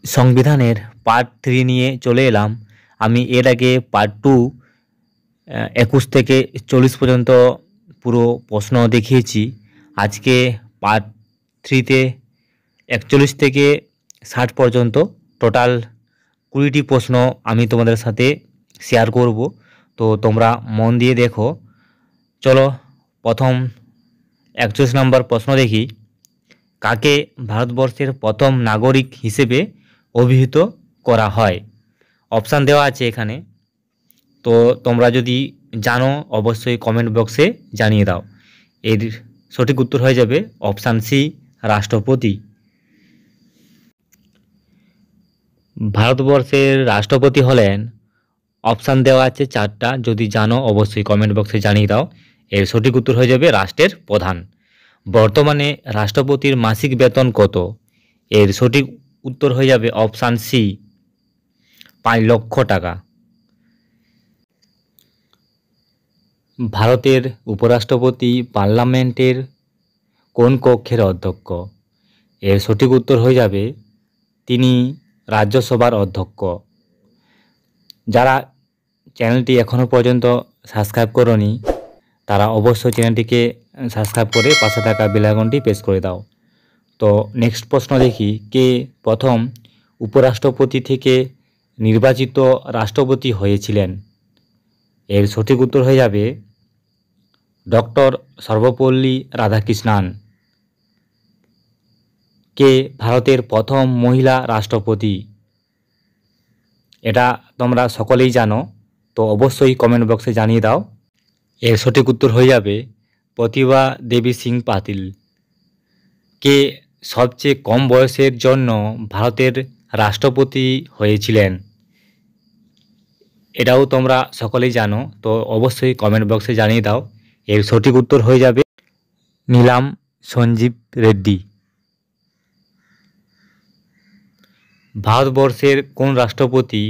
সংবিধানের পার্ট 3 নিয়ে চলে এলাম। আমি এর আগে পার্ট 2 21 থেকে 40 পর্যন্ত পুরো প্রশ্ন দেখিয়েছি। আজকে পার্ট 3তে 41 থেকে 60 পর্যন্ত টোটাল 20টি প্রশ্ন আমি তোমাদের সাথে শেয়ার করব। তো তোমরা মন দিয়ে দেখো। চলো প্রথম 41 নম্বর প্রশ্ন দেখি। কাকে ভারতবর্ষের প্রথম নাগরিক হিসেবে অভিহিত করা হয়? অপশান দেওয়া আছে এখানে। তো তোমরা যদি জানো অবশ্যই কমেন্ট বক্সে জানিয়ে দাও। এর সঠিক উত্তর হয়ে যাবে অপশান সি, রাষ্ট্রপতি। ভারতবর্ষের রাষ্ট্রপতি হলেন, অপশান দেওয়া আছে 4টা, যদি জানো অবশ্যই কমেন্ট বক্সে জানিয়ে দাও। এর সঠিক উত্তর হয়ে যাবে রাষ্ট্রের প্রধান। বর্তমানে রাষ্ট্রপতির মাসিক বেতন কত? এর সঠিক উত্তর হয়ে যাবে অপশান সি, 5 লক্ষ টাকা। ভারতের উপরাষ্ট্রপতি পার্লামেন্টের কোন কক্ষের অধ্যক্ষ? এর সঠিক উত্তর হয়ে যাবে তিনি রাজ্যসভার অধ্যক্ষ। যারা চ্যানেলটি এখনও পর্যন্ত সাবস্ক্রাইব করোনি তারা অবশ্যই চ্যানেলটিকে সাবস্ক্রাইব করে পাশে থাকা বেল আইকনটি প্রেস করে দাও। তো নেক্সট প্রশ্ন দেখি, কে প্রথম উপরাষ্ট্রপতি থেকে নির্বাচিত রাষ্ট্রপতি হয়েছিলেন? এর সঠিক উত্তর হয়ে যাবে ডক্টর সর্বপল্লী রাধাকৃষ্ণান। কে ভারতের প্রথম মহিলা রাষ্ট্রপতি? এটা তোমরা সকলেই জানো, তো অবশ্যই কমেন্ট বক্সে জানিয়ে দাও। এর সঠিক উত্তর হয়ে যাবে প্রতিভা দেবী সিং পাতিল। কে সবচেয়ে কম বয়সের জন্য ভারতের রাষ্ট্রপতি হয়েছিলেন? এটাও তোমরা সকলেই জানো, তো অবশ্যই কমেন্ট বক্সে জানিয়ে দাও। এর সঠিক উত্তর হয়ে যাবে নীলাম সঞ্জীব রেড্ডি। ভারতবর্ষের কোন রাষ্ট্রপতি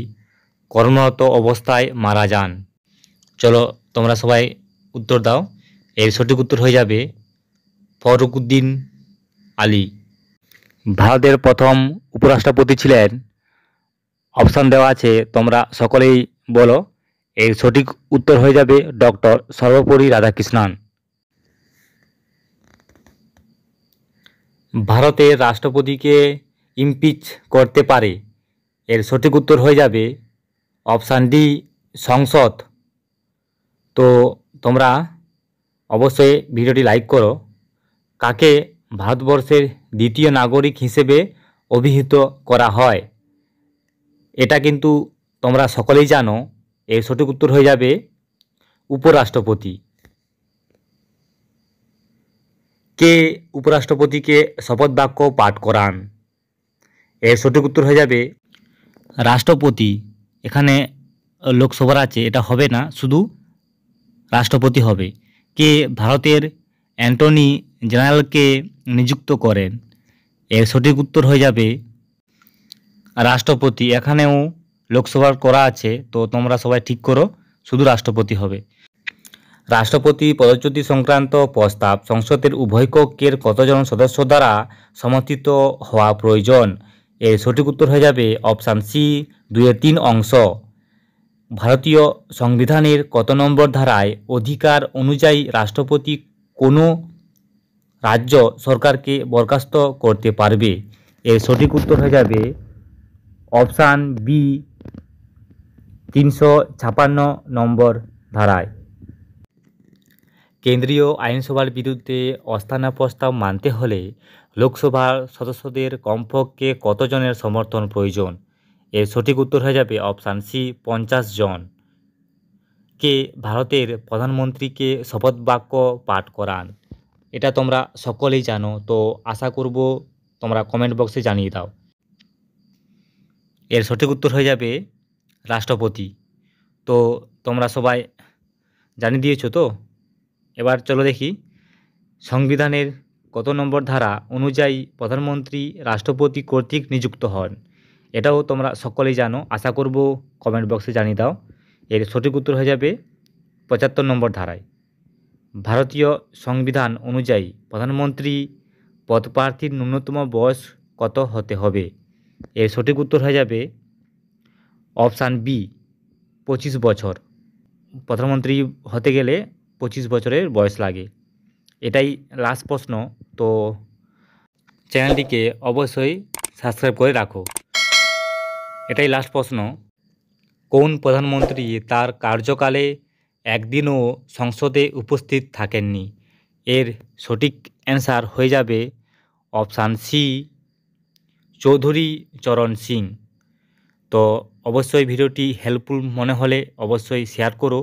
কর্মরত অবস্থায় মারা যান? চলো তোমরা সবাই উত্তর দাও। এর সঠিক উত্তর হয়ে যাবে ফখরুদ্দিন আলী। ভারতের প্রথম উপরাষ্ট্রপতি ছিলেন, অপশান দেওয়া আছে, তোমরা সকলেই বলো। এর সঠিক উত্তর হয়ে যাবে ডক্টর সর্বপল্লী রাধাকৃষ্ণান। ভারতের রাষ্ট্রপতিকে ইমপিচ করতে পারে? এর সঠিক উত্তর হয়ে যাবে অপশান ডি, সংসদ। তো তোমরা অবশ্যই ভিডিওটি লাইক করো। কাকে ভারতবর্ষের দ্বিতীয় নাগরিক হিসেবে অভিহিত করা হয়? এটা কিন্তু তোমরা সকলেই জানো। এর সঠিক উত্তর হয়ে যাবে উপরাষ্ট্রপতি। কে উপরাষ্ট্রপতিকে শপথ বাক্য পাঠ করান? এর সঠিক উত্তর হয়ে যাবে রাষ্ট্রপতি। এখানে লোকসভার আছে, এটা হবে না, শুধু রাষ্ট্রপতি হবে। কে ভারতের অ্যাটর্নি জেনারেলকে নিযুক্ত করেন? এর সঠিক উত্তর হয়ে যাবে রাষ্ট্রপতি। এখানেও লোকসভার করা আছে, তো তোমরা সবাই ঠিক করো, শুধু রাষ্ট্রপতি হবে। রাষ্ট্রপতি পদচ্যুতি সংক্রান্ত প্রস্তাব সংসদের উভয় কক্ষের কতজন সদস্য দ্বারা সমর্থিত হওয়া প্রয়োজন? এর সঠিক উত্তর হয়ে যাবে অপশান সি, 2/3 অংশ। ভারতীয় সংবিধানের কত নম্বর ধারায় অধিকার অনুযায়ী রাষ্ট্রপতি কোনো রাজ্য সরকারকে বরখাস্ত করতে পারবে? এর সঠিক উত্তর হয়ে যাবে অপশান বি, 356 নম্বর ধারায়। কেন্দ্রীয় আইনসভার বিরুদ্ধে অস্থানা প্রস্তাব মানতে হলে লোকসভার সদস্যদের কমপক্ষে কতজনের সমর্থন প্রয়োজন? এর সঠিক উত্তর হয়ে যাবে অপশান সি, 50 জন। কে ভারতের প্রধানমন্ত্রীকে শপথ বাক্য পাঠ করান? এটা তোমরা সকলেই জানো, তো আশা করব তোমরা কমেন্ট বক্সে জানিয়ে দাও। এর সঠিক উত্তর হয়ে যাবে রাষ্ট্রপতি। তো তোমরা সবাই জানিয়ে দিয়েছো তো। এবার চলো দেখি সংবিধানের কত নম্বর ধারা অনুযায়ী প্রধানমন্ত্রী রাষ্ট্রপতি কর্তৃক নিযুক্ত হন? এটাও তোমরা সকলেই জানো, আশা করব কমেন্ট বক্সে জানিয়ে দাও। এর সঠিক উত্তর হয়ে যাবে 75 নম্বর ধারায়। ভারতীয় সংবিধান অনুযায়ী প্রধানমন্ত্রী পদপ্রার্থীর ন্যূনতম বয়স কত হতে হবে? এর সঠিক উত্তর হয়ে যাবে অপশান বি 25 বছর। প্রধানমন্ত্রী হতে গেলে 25 বছরের বয়স লাগে। এটাই লাস্ট প্রশ্ন, তো চ্যানেলটিকে অবশ্যই সাবস্ক্রাইব করে রাখো। এটাই লাস্ট প্রশ্ন, কোন প্রধানমন্ত্রী তার কার্যকালে একদিনও সংসদে উপস্থিত থাকেননি? এর সঠিক অ্যান্সার হয়ে যাবে অপশান সি চৌধুরী চরণ সিং। তো অবশ্যই ভিডিওটি হেল্পফুল মনে হলে অবশ্যই শেয়ার করো।